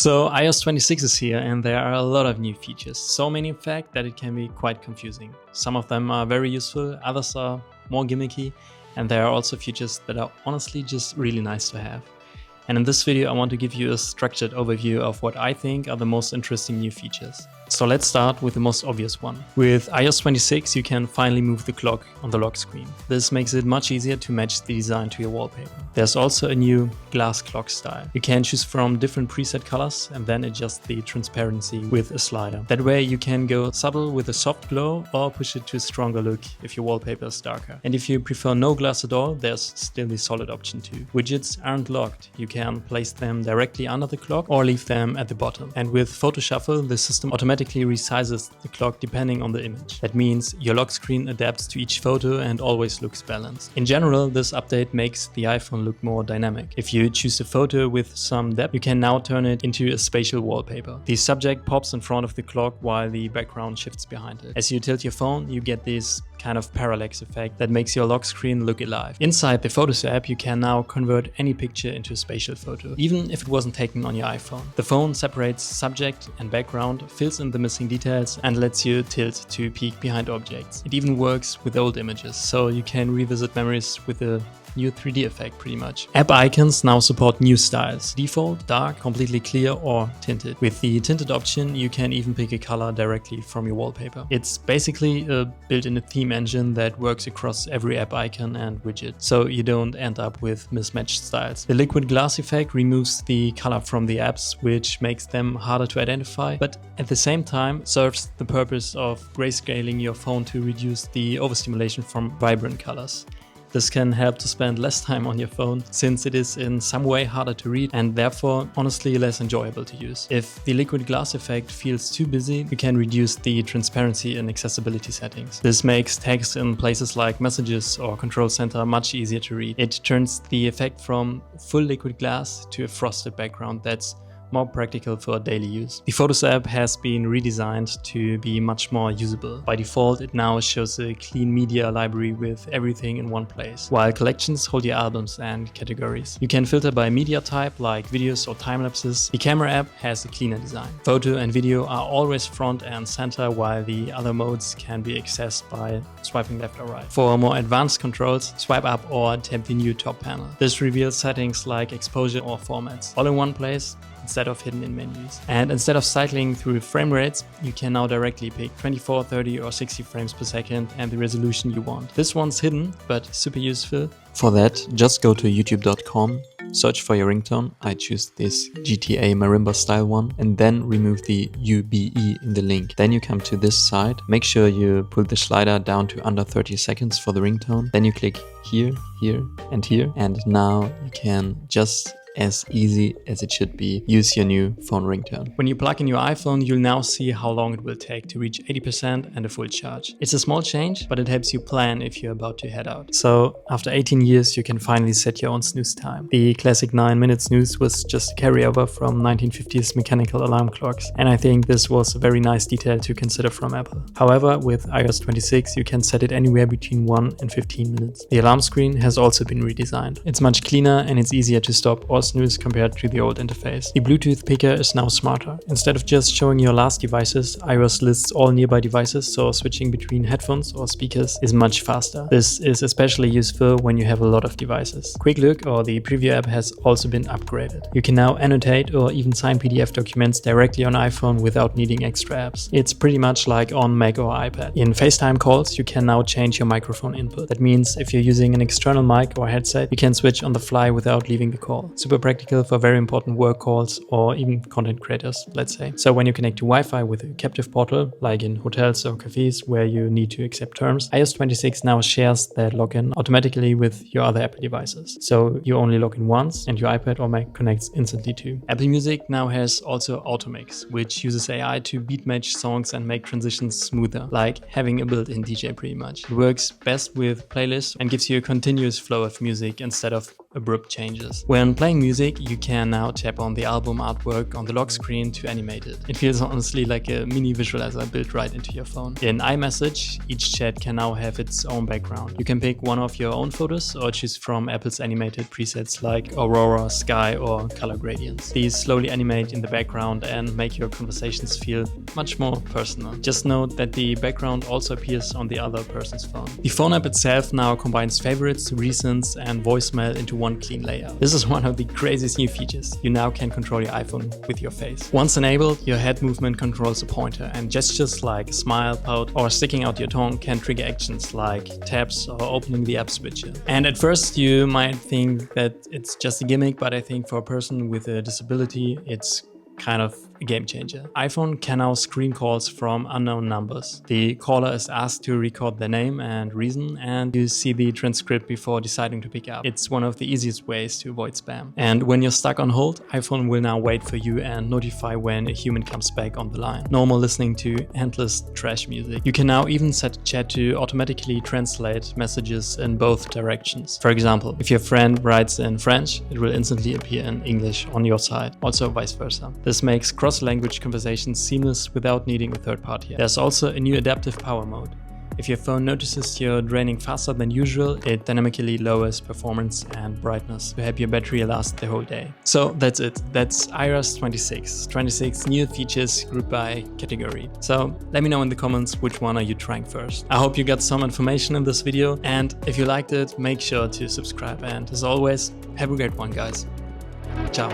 So iOS 26 is here and there are a lot of new features. So many in fact that it can be quite confusing. Some of them are very useful, others are more gimmicky, and there are also features that are honestly just really nice to have. And in this video I want to give you a structured overview of what I think are the most interesting new features. So let's start with the most obvious one. With iOS 26 you can finally move the clock on the lock screen. This makes it much easier to match the design to your wallpaper. There's also a new glass clock style. You can choose from different preset colors and then adjust the transparency with a slider. That way you can go subtle with a soft glow or push it to a stronger look if your wallpaper is darker. And if you prefer no glass at all, there's still the solid option too. Widgets aren't locked. You can place them directly under the clock or leave them at the bottom. And with Photo Shuffle, the system automatically resizes the clock depending on the image. That means your lock screen adapts to each photo and always looks balanced. In general, this update makes the iPhone look more dynamic. If you choose a photo with some depth, you can now turn it into a spatial wallpaper. The subject pops in front of the clock while the background shifts behind it. As you tilt your phone, you get this kind of parallax effect that makes your lock screen look alive. Inside the Photos app, you can now convert any picture into a spatial photo, even if it wasn't taken on your iPhone. The phone separates subject and background, fills in the missing details, and lets you tilt to peek behind objects. It even works with old images, so you can revisit memories with a new 3D effect pretty much. App icons now support new styles. Default, dark, completely clear or tinted. With the tinted option you can even pick a color directly from your wallpaper. It's basically a built-in theme engine that works across every app icon and widget, so you don't end up with mismatched styles. The liquid glass effect removes the color from the apps, which makes them harder to identify, but at the same time serves the purpose of grayscaling your phone to reduce the overstimulation from vibrant colors. This can help to spend less time on your phone, since it is in some way harder to read and therefore honestly less enjoyable to use. If the liquid glass effect feels too busy, you can reduce the transparency in accessibility settings. This makes text in places like Messages or Control Center much easier to read. It turns the effect from full liquid glass to a frosted background that's more practical for daily use. The Photos app has been redesigned to be much more usable. By default, it now shows a clean media library with everything in one place, while collections hold your albums and categories. You can filter by media type like videos or time-lapses. The camera app has a cleaner design. Photo and video are always front and center, while the other modes can be accessed by swiping left or right. For more advanced controls, swipe up or tap the new top panel. This reveals settings like exposure or formats, all in one place, instead of hidden in menus. And instead of cycling through frame rates, you can now directly pick 24, 30 or 60 frames per second and the resolution you want. This one's hidden, but super useful. For that, just go to youtube.com, search for your ringtone. I choose this GTA marimba style one, and then remove the UBE in the link. Then you come to this side, make sure you pull the slider down to under 30 seconds for the ringtone. Then you click here, here and here, and now you can just as easy as it should be, use your new phone ringtone. When you plug in your iPhone, you'll now see how long it will take to reach 80% and a full charge. It's a small change, but it helps you plan if you're about to head out. So after 18 years, you can finally set your own snooze time. The classic 9-minute snooze was just a carryover from 1950s mechanical alarm clocks, and I think this was a very nice detail to consider from Apple. However, with iOS 26, you can set it anywhere between 1 and 15 minutes. The alarm screen has also been redesigned. It's much cleaner and it's easier to stop or snooze compared to the old interface. The Bluetooth picker is now smarter. Instead of just showing your last devices, iOS lists all nearby devices, so switching between headphones or speakers is much faster. This is especially useful when you have a lot of devices. Quick Look or the Preview app has also been upgraded. You can now annotate or even sign PDF documents directly on iPhone without needing extra apps. It's pretty much like on Mac or iPad. In FaceTime calls, you can now change your microphone input. That means if you're using an external mic or headset, you can switch on the fly without leaving the call. Super practical for very important work calls or even content creators, let's say. So when you connect to Wi-Fi with a captive portal, like in hotels or cafes where you need to accept terms, iOS 26 now shares that login automatically with your other Apple devices. So you only log in once and your iPad or Mac connects instantly too. Apple Music now has also Automix, which uses AI to beat match songs and make transitions smoother, like having a built-in DJ pretty much. It works best with playlists and gives you a continuous flow of music instead of abrupt changes. When playing music, you can now tap on the album artwork on the lock screen to animate it. It feels honestly like a mini visualizer built right into your phone. In iMessage, each chat can now have its own background. You can pick one of your own photos or choose from Apple's animated presets like Aurora, Sky, or color gradients. These slowly animate in the background and make your conversations feel much more personal. Just note that the background also appears on the other person's phone. The phone app itself now combines favorites, recents, and voicemail into one clean layout. This is one of the craziest new features. You now can control your iPhone with your face. Once enabled, your head movement controls the pointer, and gestures like a smile, pout, or sticking out your tongue can trigger actions like taps or opening the app switcher. And at first you might think that it's just a gimmick, but I think for a person with a disability, it's kind of a game changer. iPhone can now screen calls from unknown numbers. The caller is asked to record their name and reason, and you see the transcript before deciding to pick up. It's one of the easiest ways to avoid spam. And when you're stuck on hold, iPhone will now wait for you and notify when a human comes back on the line. No more listening to endless trash music. You can now even set chat to automatically translate messages in both directions. For example, if your friend writes in French, it will instantly appear in English on your side, also vice versa. This makes cross-language conversations seamless without needing a third party. There's also a new adaptive power mode. If your phone notices you're draining faster than usual, it dynamically lowers performance and brightness to help your battery last the whole day. So that's it. That's iOS 26. 26 new features grouped by category. So let me know in the comments which one are you trying first. I hope you got some information in this video, and if you liked it, make sure to subscribe. And as always, have a great one, guys. Ciao.